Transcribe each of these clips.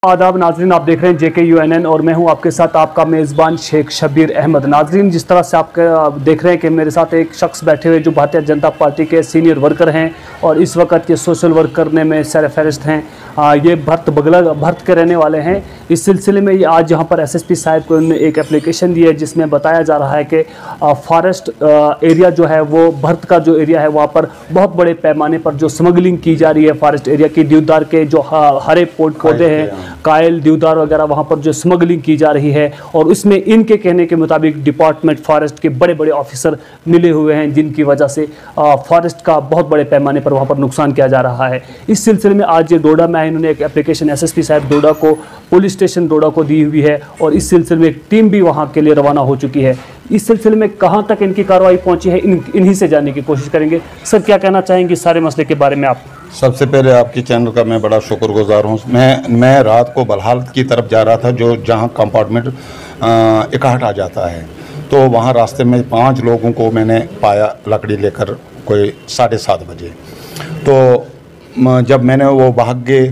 आदाब नाजरीन, आप देख रहे हैं JKUNN और मैं हूं आपके साथ आपका मेज़बान शेख शब्बीर अहमद। नाजरीन, जिस तरह से आप देख रहे हैं कि मेरे साथ एक शख्स बैठे हुए जो भारतीय जनता पार्टी के सीनियर वर्कर हैं और इस वक्त ये सोशल वर्क करने में सरफहरिस्त हैं। ये भर्त के रहने वाले हैं। इस सिलसिले में ये आज यहाँ पर SSP साहब को उन्होंने एक एप्लीकेशन दी है जिसमें बताया जा रहा है कि फॉरेस्ट एरिया जो है वो भर्त का जो एरिया है वहाँ पर बहुत बड़े पैमाने पर जो स्मगलिंग की जा रही है फॉरेस्ट एरिया की, देवदार के जो हरे पौधे हैं, कायल देवदार वगैरह, वहाँ पर जो स्मगलिंग की जा रही है। और उसमें इनके कहने के मुताबिक डिपार्टमेंट फॉरेस्ट के बड़े बड़े ऑफिसर मिले हुए हैं जिनकी वजह से फॉरेस्ट का बहुत बड़े पैमाने पर वहाँ पर नुकसान किया जा रहा है। इस सिलसिले में आज डोडा में इन्होंने एक एप्लीकेशन SSP साहब डोडा को, पुलिस स्टेशन डोडा को दी हुई है और इस सिलसिले में एक टीम भी वहाँ के लिए रवाना हो चुकी है। इस सिलसिले में कहाँ तक इनकी कार्रवाई पहुँची है इन्हीं से जानने की कोशिश करेंगे। सर, क्या कहना चाहेंगे सारे मसले के बारे में आप? सबसे पहले आपकी चैनल का मैं बड़ा शुक्रगुजार हूँ। मैं रात को बलहाल की तरफ जा रहा था जो जहाँ कंपार्टमेंट इकट्ठा आ जाता है, तो वहाँ रास्ते में 5 लोगों को मैंने पाया लकड़ी लेकर कोई 7:30 बजे। तो जब मैंने वो भाग गए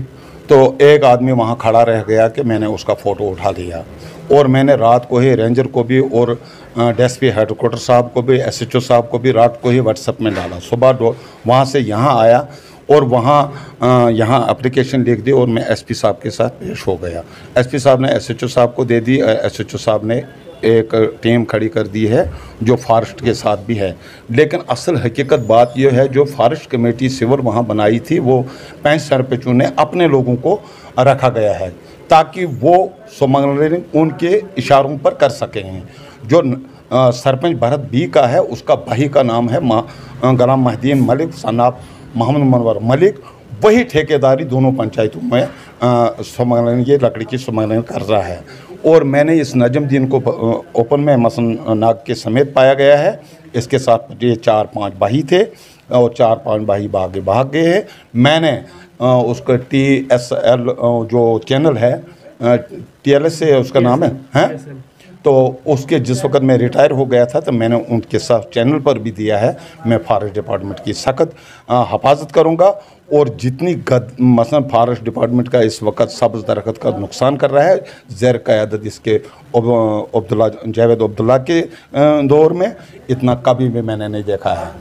तो एक आदमी वहाँ खड़ा रह गया कि मैंने उसका फ़ोटो उठा लिया और मैंने रात को ही रेंजर को भी और DSP हेडक्वार्टर साहब को भी, SHO साहब को भी रात को ही व्हाट्सएप में डाला। सुबह वहाँ से यहाँ आया और वहाँ यहाँ एप्लीकेशन लिख दी और मैं SP साहब के साथ पेश हो गया। SP साहब ने SHO साहब को दे दी। SHO साहब ने एक टीम खड़ी कर दी है जो फॉरेस्ट के साथ भी है। लेकिन असल हकीकत बात यह है, जो फॉरेस्ट कमेटी सिविल वहाँ बनाई थी वो 5 सरपंचों ने अपने लोगों को रखा गया है ताकि वो स्मगलिंग उनके इशारों पर कर सकें। जो सरपंच भरत B का है, उसका भाई का नाम है गुलाम महदीन मलिक सनाब मोहम्मद मनवर मलिक, वही ठेकेदारी दोनों पंचायतों में स्मगलिंग, ये लकड़ी की स्मगलिंग कर रहा है। और मैंने इस नजमुद्दीन को ओपन में मसन नाग के समेत पाया गया है। इसके साथ ये 4-5 भाई थे और 4-5 भाई भाग गए हैं। मैंने उसका TSL जो चैनल है, TLS से उसका नाम है, तो उसके जिस वक्त मैं रिटायर हो गया था तो मैंने उनके साथ चैनल पर भी दिया है। मैं फॉरेस्ट डिपार्टमेंट की सख्त हिफाजत करूंगा और जितनी मसलन फॉरेस्ट डिपार्टमेंट का इस वक्त सब्ज़ दरख्त का नुकसान कर रहा है ज़ैर क़यादत इसके जावेद अब्दुल्ला के दौर में, इतना कभी भी मैंने नहीं देखा है।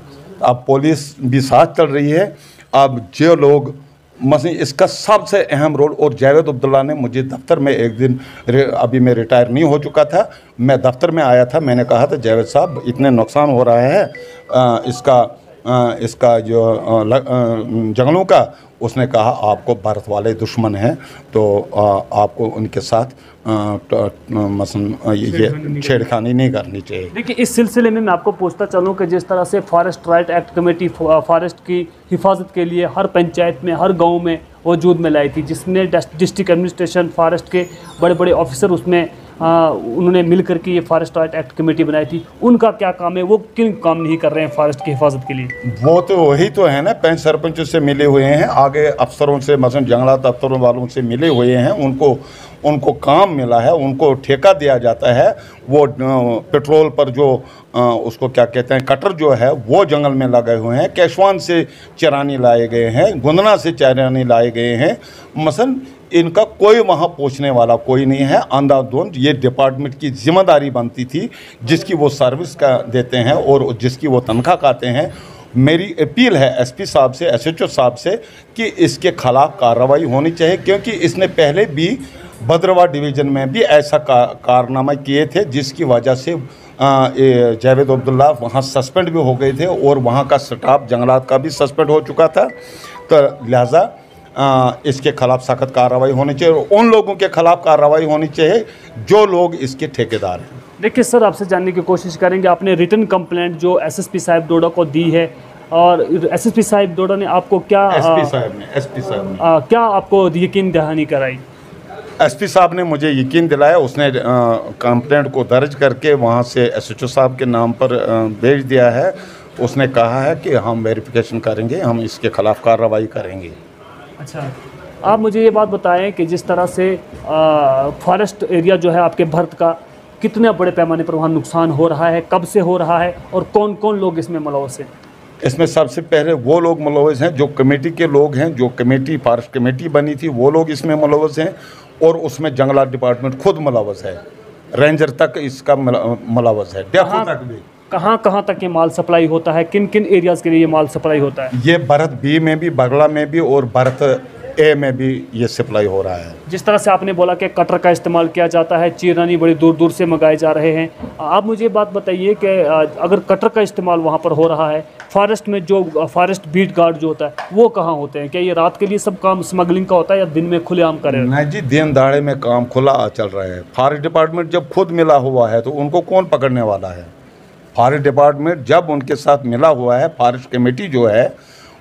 अब पुलिस भी साथ चल रही है। अब जो लोग मसलन इसका सबसे अहम रोल, और जावेद अब्दुल्ला ने मुझे दफ्तर में एक दिन, अभी मैं रिटायर नहीं हो चुका था, मैं दफ्तर में आया था, मैंने कहा था जावेद साहब इतने नुकसान हो रहा है इसका जो जंगलों का, उसने कहा आपको भारत वाले दुश्मन हैं तो आपको उनके साथ मसलन ये छेड़खानी नहीं करनी चाहिए। देखिए, इस सिलसिले में मैं आपको पूछता चलूँ कि जिस तरह से forest right act committee forest की हिफाजत के लिए हर पंचायत में, हर गांव में वजूद में लाई थी, जिसने डिस्ट्रिक्ट एडमिनिस्ट्रेशन फॉरेस्ट के बड़े बड़े ऑफिसर उसमें उन्होंने मिल कर के ये फॉरेस्ट राइट एक्ट कमेटी बनाई थी, उनका क्या काम है? वो क्यों काम नहीं कर रहे हैं फॉरेस्ट की हिफाजत के लिए? वो तो वही तो है ना, 5 सरपंचों से मिले हुए हैं, आगे अफसरों से मसलन जंगलात अफसरों वालों से मिले हुए हैं, उनको काम मिला है, उनको ठेका दिया जाता है। वो पेट्रोल पर जो उसको क्या कहते हैं, कटर जो है वो जंगल में लगे हुए हैं, केशवान से चरानी लाए गए हैं, गुंदना से चरानी लाए गए हैं। मसलन इनका कोई वहाँ पूछने वाला कोई नहीं है। अंधाधुंध ये डिपार्टमेंट की जिम्मेदारी बनती थी जिसकी वो सर्विस का देते हैं और जिसकी वो तनख्वाह खाते हैं। मेरी अपील है SP साहब से, SHO साहब से कि इसके खिलाफ कार्रवाई होनी चाहिए, क्योंकि इसने पहले भी भद्रवाह डिवीज़न में भी ऐसा कारनामा किए थे जिसकी वजह से जावेद अब्दुल्ला वहाँ सस्पेंड भी हो गए थे और वहाँ का स्टाफ जंगलात का भी सस्पेंड हो चुका था। तो लिहाजा इसके खिलाफ सख्त कार्रवाई होनी चाहिए और उन लोगों के खिलाफ कार्रवाई होनी चाहिए जो लोग इसके ठेकेदार हैं। देखिए सर, आपसे जानने की कोशिश करेंगे, आपने रिटन कंप्लेंट जो SSP साहब डोडा को दी है और SSP साहब डोडा ने आपको क्या SP साहब ने क्या आपको यकीन दहानी कराई? SP साहब ने मुझे यकीन दिलाया। उसने कंप्लेंट को दर्ज करके वहाँ से SHO साहब के नाम पर भेज दिया है। उसने कहा है कि हम वेरिफिकेशन करेंगे, हम इसके खिलाफ कार्रवाई करेंगे। अच्छा, आप मुझे ये बात बताएं कि जिस तरह से फॉरेस्ट एरिया जो है आपके भर्त का, कितने बड़े पैमाने पर वहाँ नुकसान हो रहा है, कब से हो रहा है और कौन कौन लोग इसमें मुलव्वस हैं? इसमें सबसे पहले वो लोग मुलव्वस हैं जो कमेटी के लोग हैं, जो कमेटी फॉरेस्ट कमेटी बनी थी वो लोग इसमें मुलव्वस हैं। और उसमें जंगलात डिपार्टमेंट खुद मुलव्वस है, रेंजर तक इसका मुलव्वस है, डेफो तक भी। कहाँ कहाँ तक ये माल सप्लाई होता है, किन किन एरियाज़ के लिए ये माल सप्लाई होता है? ये भारत बी में भी, बगला में भी और भारत ए में भी ये सप्लाई हो रहा है। जिस तरह से आपने बोला कि कटर का इस्तेमाल किया जाता है, चीरानी बड़ी दूर दूर से मंगाए जा रहे हैं, आप मुझे बात बताइए कि अगर कटर का इस्तेमाल वहाँ पर हो रहा है, फॉरेस्ट में जो फॉरेस्ट बीट गार्ड जो होता है वो कहाँ होते हैं? क्या ये रात के लिए सब काम स्मगलिंग का होता है या दिन में खुलेआम करें? नहीं जी, दिन दहाड़े में काम खुला चल रहा है। फॉरेस्ट डिपार्टमेंट जब खुद मिला हुआ है तो उनको कौन पकड़ने वाला है? फॉरेस्ट डिपार्टमेंट जब उनके साथ मिला हुआ है, फॉरेस्ट कमेटी जो है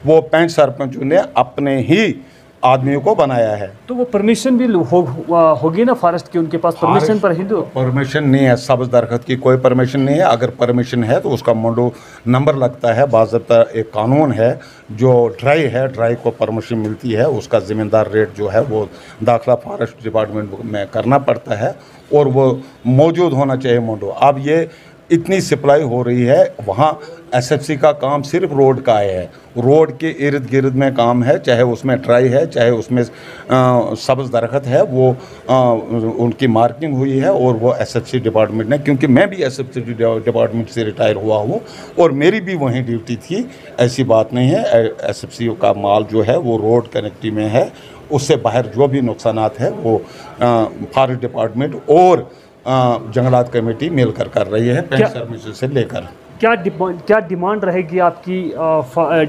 वो 5 सरपंचों ने अपने ही आदमियों को बनाया है। तो वो परमिशन भी होगी ना फॉरेस्ट की, उनके पास परमिशन पर हिंदू परमिशन नहीं है, सब्ज दरख्त की कोई परमिशन नहीं है। अगर परमिशन है तो उसका मोडो नंबर लगता है, बाज़ाब्ता एक कानून है। जो ड्राई है, ड्राई को परमिशन मिलती है, उसका ज़िम्मेदार रेट जो है वो दाखिला फॉरेस्ट डिपार्टमेंट में करना पड़ता है और वो मौजूद होना चाहिए मोडो। अब ये इतनी सप्लाई हो रही है, वहाँ एसएफसी का काम सिर्फ रोड का है, रोड के इर्द गिर्द में काम है, चाहे उसमें ट्राई है, चाहे उसमें सब्ज़ दरख्त है, वो उनकी मार्किंग हुई है और वो एसएफसी डिपार्टमेंट ने, क्योंकि मैं भी एसएफसी डिपार्टमेंट से रिटायर हुआ हूँ और मेरी भी वहीं ड्यूटी थी, ऐसी बात नहीं है। एसएफसी का माल जो है वो रोड कनेक्टिविटी में है, उससे बाहर जो भी नुकसानात है वो फॉरेस्ट डिपार्टमेंट और जंगलात कमेटी मिलकर कर रही है, पेंट सर्विसेज से लेकर। क्या डिमांड रहेगी आपकी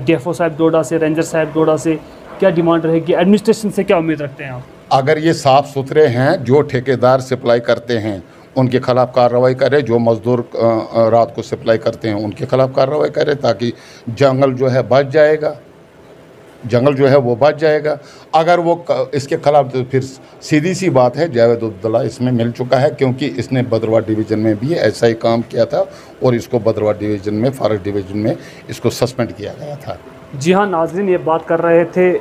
डीएफओ साहब डोडा से, रेंजर साहब डोडा से क्या डिमांड रहेगी? एडमिनिस्ट्रेशन से क्या उम्मीद रखते हैं आप? अगर ये साफ़ सुथरे हैं, जो ठेकेदार सप्लाई करते हैं उनके खिलाफ कार्रवाई करे, जो मज़दूर रात को सप्लाई करते हैं उनके खिलाफ कार्रवाई करे, ताकि जंगल जो है बच जाएगा, जंगल जो है वो बच जाएगा। अगर वो इसके खिलाफ, तो फिर सीधी सी बात है, जावेद अब्दुल्ला इसमें मिल चुका है, क्योंकि इसने भद्रवाह डिवीज़न में भी ऐसा ही काम किया था और इसको भद्रवाह डिवीज़न में, फॉरेस्ट डिवीज़न में इसको सस्पेंड किया गया था। जी हाँ नाज़रीन, ये बात कर रहे थे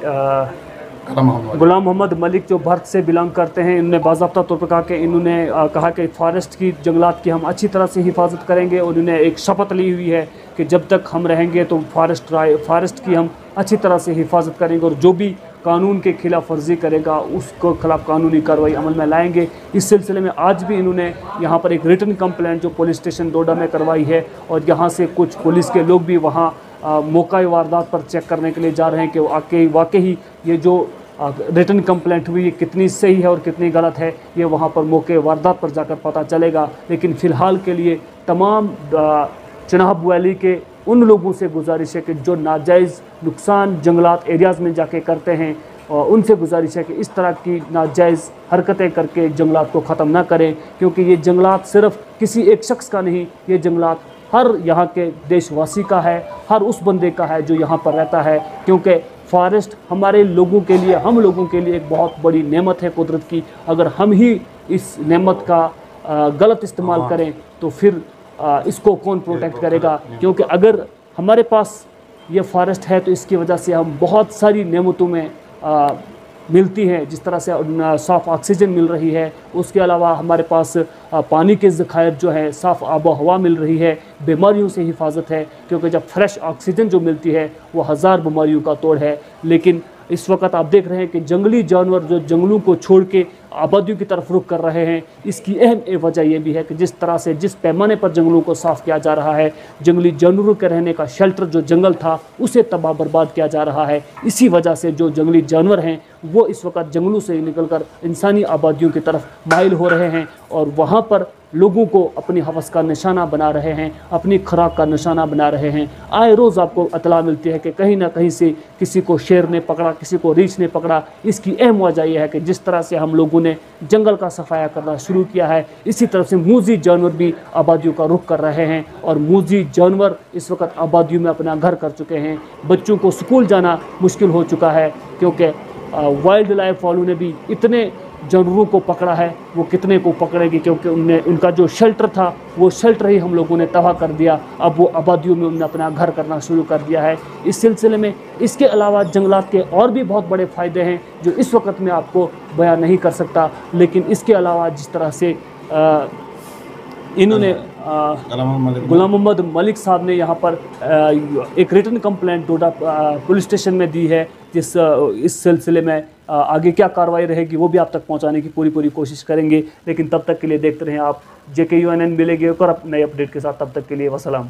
गुलाम मोहम्मद मलिक, जो भर्त से बिलोंग करते हैं। इन्होंने बाज़ाब्ता तौर पर कहा कि इन्होंने कहा कि फ़ॉरेस्ट की, जंगलात की हम अच्छी तरह से हिफाजत करेंगे और उन्होंने एक शपथ ली हुई है कि जब तक हम रहेंगे तो फॉरेस्ट की हम अच्छी तरह से हिफाजत करेंगे और जो भी कानून के खिलाफ वर्जी करेगा उसको खिलाफ कानूनी कार्रवाई अमल में लाएंगे। इस सिलसिले में आज भी इन्होंने यहाँ पर एक रिटन कंप्लेंट जो पुलिस स्टेशन डोडा में करवाई है और यहाँ से कुछ पुलिस के लोग भी वहाँ मौका वारदात पर चेक करने के लिए जा रहे हैं कि वाकई ये जो रिटन कंप्लेंट हुई कितनी सही है और कितनी गलत है, ये वहाँ पर मौके वारदात पर जाकर पता चलेगा। लेकिन फ़िलहाल के लिए तमाम चिनाब वैली के उन लोगों से गुजारिश है कि जो नाजायज़ नुकसान जंगलात एरियाज़ में जाके करते हैं, और उनसे गुजारिश है कि इस तरह की नाजायज़ हरकतें करके जंगलात को ख़त्म ना करें, क्योंकि ये जंगलात सिर्फ़ किसी एक शख्स का नहीं, ये जंगलात हर यहाँ के देशवासी का है, हर उस बंदे का है जो यहाँ पर रहता है। क्योंकि फॉरेस्ट हमारे लोगों के लिए, हम लोगों के लिए एक बहुत बड़ी नेमत है कुदरत की। अगर हम ही इस नेमत का गलत इस्तेमाल करें तो फिर इसको कौन प्रोटेक्ट करेगा? क्योंकि अगर हमारे पास ये फॉरेस्ट है तो इसकी वजह से हम बहुत सारी नेमतों में मिलती हैं, जिस तरह से साफ़ ऑक्सीजन मिल रही है, उसके अलावा हमारे पास पानी के ज़खायर जो है, साफ़ आबो हवा मिल रही है, बीमारियों से हिफाजत है, क्योंकि जब फ्रेश ऑक्सीजन जो मिलती है वो हज़ार बीमारियों का तोड़ है। लेकिन इस वक्त आप देख रहे हैं कि जंगली जानवर जो जंगलों को छोड़ के आबादियों की तरफ रुख कर रहे हैं। इसकी अहम वजह यह भी है कि जिस तरह से, जिस पैमाने पर जंगलों को साफ़ किया जा रहा है, जंगली जानवरों के रहने का शेल्टर जो जंगल था उसे तबाह बर्बाद किया जा रहा है। इसी वजह से जो जंगली जानवर हैं वो इस वक्त जंगलों से निकलकर इंसानी आबादियों की तरफ माइल हो रहे हैं और वहाँ पर लोगों को अपनी हवस का निशाना बना रहे हैं, अपनी खुराक का निशाना बना रहे हैं। आए रोज़ आपको इतला मिलती है कि कहीं ना कहीं से किसी को शेर ने पकड़ा, किसी को रीछ ने पकड़ा। इसकी अहम वजह यह है कि जिस तरह से हम लोगों ने जंगल का सफाया करना शुरू किया है, इसी तरह से मूजी जानवर भी आबादियों का रुख कर रहे हैं और मूजी जानवर इस वक्त आबादियों में अपना घर कर चुके हैं। बच्चों को स्कूल जाना मुश्किल हो चुका है, क्योंकि वाइल्ड लाइफ वालों ने भी इतने जानवरों को पकड़ा है, वो कितने को पकड़ेगी, क्योंकि उनका जो शेल्टर था वो शेल्टर ही हम लोगों ने तबाह कर दिया। अब वो आबादियों में उन्होंने अपना घर करना शुरू कर दिया है। इस सिलसिले में इसके अलावा जंगलात के और भी बहुत बड़े फ़ायदे हैं जो इस वक्त में आपको बयान नहीं कर सकता। लेकिन इसके अलावा जिस तरह से इन्होंने गुलाम मोहम्मद मलिक साहब ने यहाँ पर एक रिटन कंप्लेंट डोडा पुलिस स्टेशन में दी है, इस सिलसिले में आगे क्या कार्रवाई रहेगी वो भी आप तक पहुंचाने की पूरी कोशिश करेंगे। लेकिन तब तक के लिए देखते रहें आप JKUNN। मिलेंगे और नए अपडेट के साथ, तब तक के लिए वसलाम।